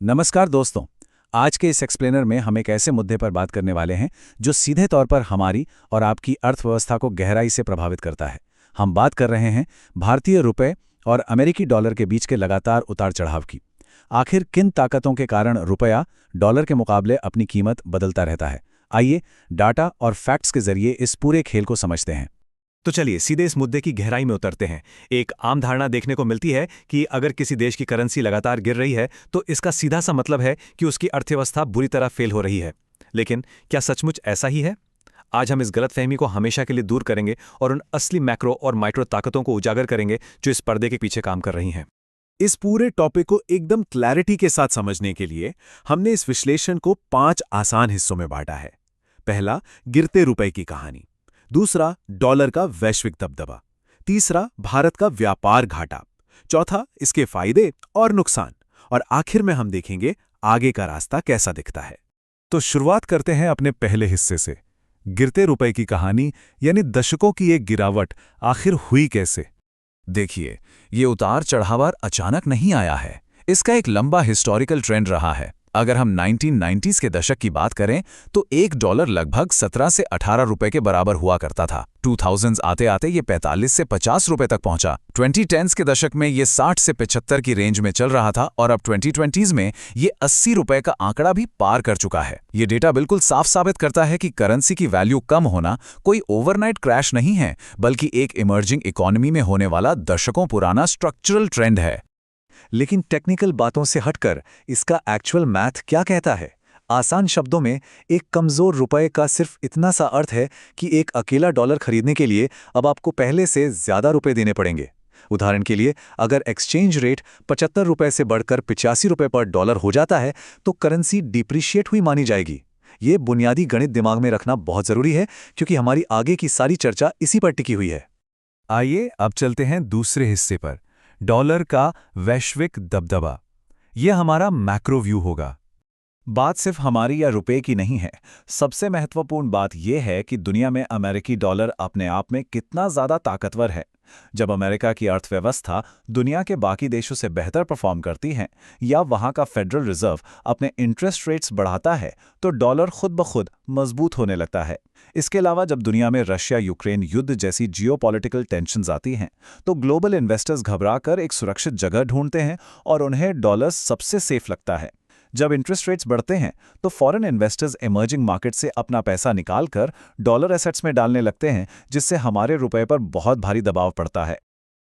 नमस्कार दोस्तों। आज के इस एक्सप्लेनर में हम एक ऐसे मुद्दे पर बात करने वाले हैं जो सीधे तौर पर हमारी और आपकी अर्थव्यवस्था को गहराई से प्रभावित करता है। हम बात कर रहे हैं भारतीय रुपए और अमेरिकी डॉलर के बीच के लगातार उतार चढ़ाव की। आखिर किन ताकतों के कारण रुपया डॉलर के मुकाबले अपनी कीमत बदलता रहता है? आइए डाटा और फैक्ट्स के जरिए इस पूरे खेल को समझते हैं। तो चलिए सीधे इस मुद्दे की गहराई में उतरते हैं। एक आम धारणा देखने को मिलती है कि अगर किसी देश की करेंसी लगातार गिर रही है तो इसका सीधा सा मतलब है कि उसकी अर्थव्यवस्था बुरी तरह फेल हो रही है। लेकिन क्या सचमुच ऐसा ही है? आज हम इस गलतफहमी को हमेशा के लिए दूर करेंगे और उन असली मैक्रो और माइक्रो ताकतों को उजागर करेंगे जो इस पर्दे के पीछे काम कर रही हैं। इस पूरे टॉपिक को एकदम क्लैरिटी के साथ समझने के लिए हमने इस विश्लेषण को 5 आसान हिस्सों में बांटा है। पहला, गिरते रुपए की कहानी। दूसरा, डॉलर का वैश्विक दबदबा। तीसरा, भारत का व्यापार घाटा। चौथा, इसके फायदे और नुकसान। और आखिर में हम देखेंगे आगे का रास्ता कैसा दिखता है। तो शुरुआत करते हैं अपने पहले हिस्से से, गिरते रुपए की कहानी, यानी दशकों की एक गिरावट आखिर हुई कैसे। देखिए, ये उतार चढ़ाव अचानक नहीं आया है। इसका एक लंबा हिस्टोरिकल ट्रेंड रहा है। अगर हम 1990s के दशक की बात करें तो एक डॉलर लगभग 17 से 18 रुपए के बराबर हुआ करता था। 2000s आते आते ये 45 से 50 रुपए तक पहुंचा। 2010s के दशक में ये 60 से 75 की रेंज में चल रहा था और अब 2020s में ये 80 रुपए का आंकड़ा भी पार कर चुका है। ये डेटा बिल्कुल साफ साबित करता है कि करेंसी की वैल्यू कम होना कोई ओवरनाइट क्रैश नहीं है, बल्कि एक इमर्जिंग इकोनॉमी में होने वाला दशकों पुराना स्ट्रक्चरल ट्रेंड है। लेकिन टेक्निकल बातों से हटकर इसका एक्चुअल मैथ क्या कहता है? आसान शब्दों में, एक कमज़ोर रुपए का सिर्फ इतना सा अर्थ है कि एक अकेला डॉलर खरीदने के लिए अब आपको पहले से ज़्यादा रुपए देने पड़ेंगे। उदाहरण के लिए, अगर एक्सचेंज रेट 75 रुपए से बढ़कर 85 रुपए पर डॉलर हो जाता है तो करेंसी डिप्रिशिएट हुई मानी जाएगी। ये बुनियादी गणित दिमाग में रखना बहुत ज़रूरी है, क्योंकि हमारी आगे की सारी चर्चा इसी पर टिकी हुई है। आइए अब चलते हैं दूसरे हिस्से पर, डॉलर का वैश्विक दबदबा। यह हमारा मैक्रो व्यू होगा। बात सिर्फ हमारी या रुपए की नहीं है। सबसे महत्वपूर्ण बात यह है कि दुनिया में अमेरिकी डॉलर अपने आप में कितना ज़्यादा ताकतवर है। जब अमेरिका की अर्थव्यवस्था दुनिया के बाकी देशों से बेहतर परफॉर्म करती है या वहाँ का फेडरल रिजर्व अपने इंटरेस्ट रेट्स बढ़ाता है तो डॉलर खुद ब खुद मजबूत होने लगता है। इसके अलावा जब दुनिया में रशिया यूक्रेन युद्ध जैसी जियोपॉलिटिकल टेंशन्स आती हैं तो ग्लोबल इन्वेस्टर्स घबराकर एक सुरक्षित जगह ढूंढते हैं और उन्हें डॉलर सबसे सेफ लगता है। जब इंटरेस्ट रेट्स बढ़ते हैं तो फॉरेन इन्वेस्टर्स इमर्जिंग मार्केट से अपना पैसा निकालकर डॉलर एसेट्स में डालने लगते हैं, जिससे हमारे रुपए पर बहुत भारी दबाव पड़ता है।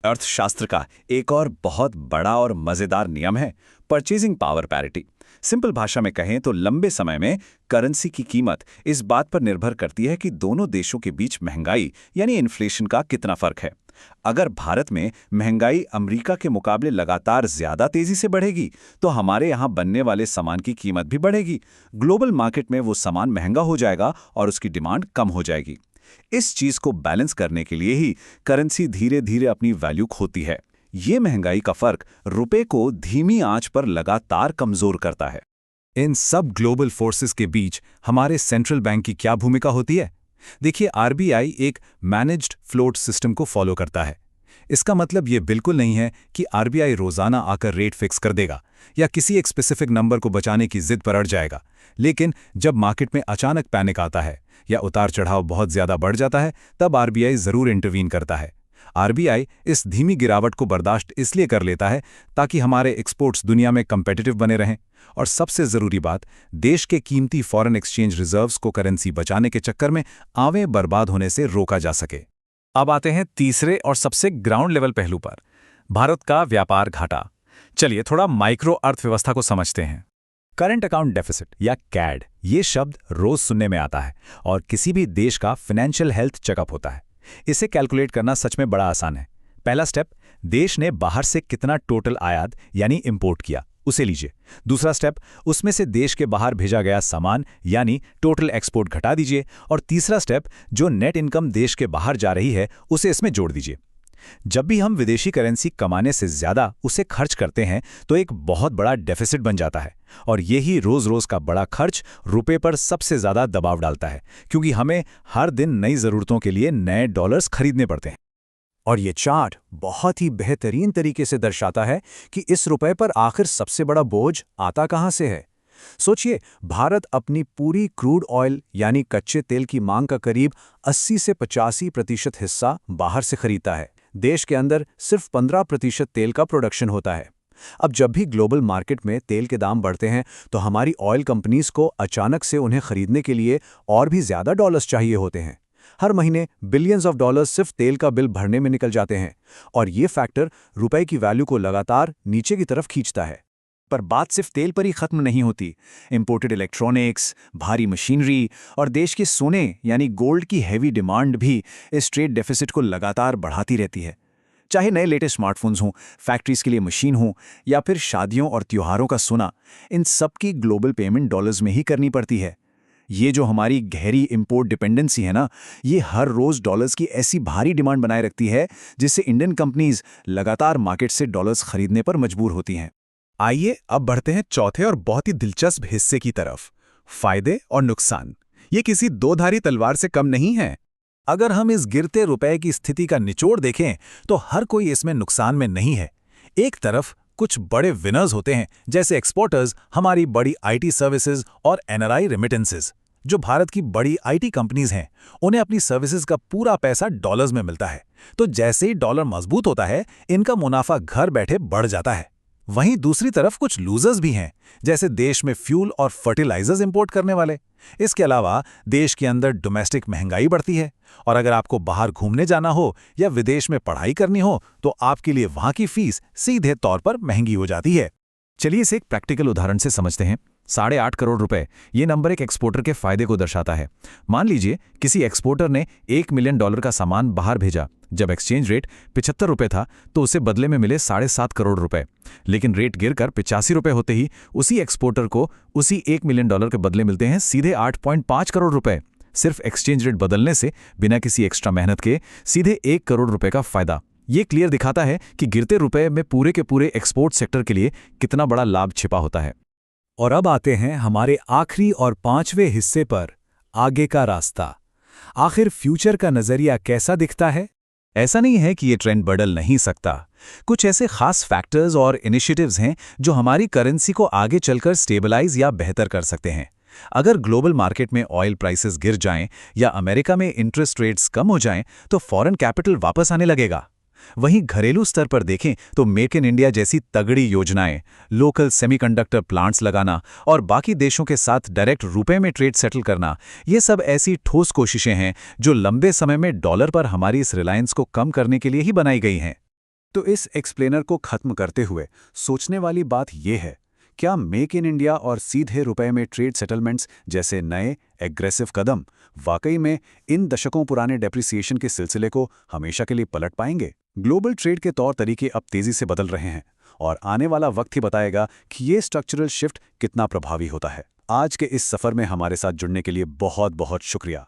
अर्थशास्त्र का एक और बहुत बड़ा और मजेदार नियम है परचेजिंग पावर पैरिटी। सिंपल भाषा में कहें तो लंबे समय में करेंसी की कीमत इस बात पर निर्भर करती है कि दोनों देशों के बीच महंगाई यानी इन्फ्लेशन का कितना फर्क है। अगर भारत में महंगाई अमेरिका के मुकाबले लगातार ज्यादा तेजी से बढ़ेगी तो हमारे यहाँ बनने वाले सामान की कीमत भी बढ़ेगी। ग्लोबल मार्केट में वो सामान महंगा हो जाएगा और उसकी डिमांड कम हो जाएगी। इस चीज को बैलेंस करने के लिए ही करेंसी धीरे धीरे अपनी वैल्यू खोती है। ये महंगाई का फर्क रुपए को धीमी आंच पर लगातार कमजोर करता है। इन सब ग्लोबल फोर्सेस के बीच हमारे सेंट्रल बैंक की क्या भूमिका होती है? देखिए, आरबीआई एक मैनेज्ड फ्लोट सिस्टम को फॉलो करता है। इसका मतलब ये बिल्कुल नहीं है कि आरबीआई रोजाना आकर रेट फिक्स कर देगा या किसी एक स्पेसिफिक नंबर को बचाने की जिद पर अड़ जाएगा। लेकिन जब मार्केट में अचानक पैनिक आता है या उतार चढ़ाव बहुत ज्यादा बढ़ जाता है तब आरबीआई जरूर इंटरवीन करता है। आरबीआई इस धीमी गिरावट को बर्दाश्त इसलिए कर लेता है ताकि हमारे एक्सपोर्ट्स दुनिया में कंपेटिटिव बने रहें, और सबसे जरूरी बात, देश के कीमती फॉरेन एक्सचेंज रिजर्व्स को करेंसी बचाने के चक्कर में आवे बर्बाद होने से रोका जा सके। अब आते हैं तीसरे और सबसे ग्राउंड लेवल पहलू पर, भारत का व्यापार घाटा। चलिए थोड़ा माइक्रो अर्थव्यवस्था को समझते हैं। करंट अकाउंट डेफिसिट या कैड, ये शब्द रोज सुनने में आता है और किसी भी देश का फाइनेंशियल हेल्थ चेकअप होता है। इसे कैलकुलेट करना सच में बड़ा आसान है। पहला स्टेप, देश ने बाहर से कितना टोटल आयात यानी इंपोर्ट किया उसे लीजिए। दूसरा स्टेप, उसमें से देश के बाहर भेजा गया सामान यानी टोटल एक्सपोर्ट घटा दीजिए। और तीसरा स्टेप, जो नेट इनकम देश के बाहर जा रही है उसे इसमें जोड़ दीजिए। जब भी हम विदेशी करेंसी कमाने से ज्यादा उसे खर्च करते हैं तो एक बहुत बड़ा डेफिसिट बन जाता है, और यही रोज रोज का बड़ा खर्च रुपए पर सबसे ज्यादा दबाव डालता है, क्योंकि हमें हर दिन नई जरूरतों के लिए नए डॉलर्स खरीदने पड़ते हैं। और ये चार्ट बहुत ही बेहतरीन तरीके से दर्शाता है कि इस रुपए पर आखिर सबसे बड़ा बोझ आता कहाँ से है। सोचिए, भारत अपनी पूरी क्रूड ऑयल यानी कच्चे तेल की मांग का करीब 80 से 85% हिस्सा बाहर से खरीदता है। देश के अंदर सिर्फ 15% तेल का प्रोडक्शन होता है। अब जब भी ग्लोबल मार्केट में तेल के दाम बढ़ते हैं तो हमारी ऑयल कंपनीज को अचानक से उन्हें खरीदने के लिए और भी ज्यादा डॉलर्स चाहिए होते हैं। हर महीने बिलियंस ऑफ डॉलर्स सिर्फ तेल का बिल भरने में निकल जाते हैं और ये फैक्टर रुपए की वैल्यू को लगातार नीचे की तरफ खींचता है। पर बात सिर्फ तेल पर ही खत्म नहीं होती। इंपोर्टेड इलेक्ट्रॉनिक्स, भारी मशीनरी और देश के सोने यानी गोल्ड की हैवी डिमांड भी इस ट्रेड डेफिसिट को लगातार बढ़ाती रहती है। चाहे नए लेटेस्ट स्मार्टफोन्स हों, फैक्ट्रीज के लिए मशीन हों या फिर शादियों और त्योहारों का सोना, इन सब की ग्लोबल पेमेंट डॉलर्स में ही करनी पड़ती है। ये जो हमारी गहरी इंपोर्ट डिपेंडेंसी है ना, ये हर रोज डॉलर्स की ऐसी भारी डिमांड बनाए रखती है जिससे इंडियन कंपनीज लगातार मार्केट से डॉलर्स खरीदने पर मजबूर होती हैं। आइए अब बढ़ते हैं चौथे और बहुत ही दिलचस्प हिस्से की तरफ, फायदे और नुकसान। ये किसी दो-धारी तलवार से कम नहीं है। अगर हम इस गिरते रुपए की स्थिति का निचोड़ देखें तो हर कोई इसमें नुकसान में नहीं है। एक तरफ कुछ बड़े विनर्स होते हैं, जैसे एक्सपोर्टर्स, हमारी बड़ी आईटी सर्विसेज और एनआरआई रेमिटेंसेज। जो भारत की बड़ी आईटी कंपनीज हैं, उन्हें अपनी सर्विसेज का पूरा पैसा डॉलर्स में मिलता है, तो जैसे ही डॉलर मजबूत होता है, इनका मुनाफा घर बैठे बढ़ जाता है। वहीं दूसरी तरफ कुछ लूजर्स भी हैं, जैसे देश में फ्यूल और फर्टिलाइजर्स इंपोर्ट करने वाले। इसके अलावा देश के अंदर डोमेस्टिक महंगाई बढ़ती है और अगर आपको बाहर घूमने जाना हो या विदेश में पढ़ाई करनी हो तो आपके लिए वहां की फीस सीधे तौर पर महंगी हो जाती है। चलिए इसे एक प्रैक्टिकल उदाहरण से समझते हैं। 8.5 करोड़ रुपए, ये नंबर एक एक्सपोर्टर के फायदे को दर्शाता है। मान लीजिए किसी एक्सपोर्टर ने $1 मिलियन का सामान बाहर भेजा। जब एक्सचेंज रेट 75 रुपए था तो उसे बदले में मिले 7.5 करोड़ रुपए, लेकिन रेट गिरकर 85 रुपए होते ही उसी एक्सपोर्टर को उसी $1 मिलियन के बदले मिलते हैं सीधे 8.5 करोड़ रुपए। सिर्फ एक्सचेंज रेट बदलने से, बिना किसी एक्स्ट्रा मेहनत के, सीधे 1 करोड़ रुपए का फायदा। ये क्लियर दिखाता है कि गिरते रुपए में पूरे के पूरे एक्सपोर्ट सेक्टर के लिए कितना बड़ा लाभ छिपा होता है। और अब आते हैं हमारे आखिरी और 5वें हिस्से पर, आगे का रास्ता। आखिर फ्यूचर का नजरिया कैसा दिखता है? ऐसा नहीं है कि ये ट्रेंड बदल नहीं सकता। कुछ ऐसे खास फैक्टर्स और इनिशिएटिव्स हैं जो हमारी करेंसी को आगे चलकर स्टेबलाइज या बेहतर कर सकते हैं। अगर ग्लोबल मार्केट में ऑयल प्राइसेस गिर जाएं या अमेरिका में इंटरेस्ट रेट्स कम हो जाएं तो फॉरेन कैपिटल वापस आने लगेगा। वहीं घरेलू स्तर पर देखें तो मेक इन इंडिया जैसी तगड़ी योजनाएं, लोकल सेमीकंडक्टर प्लांट्स लगाना और बाकी देशों के साथ डायरेक्ट रुपए में ट्रेड सेटल करना, ये सब ऐसी ठोस कोशिशें हैं जो लंबे समय में डॉलर पर हमारी इस रिलायंस को कम करने के लिए ही बनाई गई हैं। तो इस एक्सप्लेनर को खत्म करते हुए सोचने वाली बात यह है, क्या मेक इन इंडिया और सीधे रुपए में ट्रेड सेटलमेंट्स जैसे नए एग्रेसिव कदम वाकई में इन दशकों पुराने डेप्रिसिएशन के सिलसिले को हमेशा के लिए पलट पाएंगे? ग्लोबल ट्रेड के तौर तरीके अब तेजी से बदल रहे हैं और आने वाला वक्त ही बताएगा कि ये स्ट्रक्चरल शिफ्ट कितना प्रभावी होता है। आज के इस सफर में हमारे साथ जुड़ने के लिए बहुत बहुत शुक्रिया।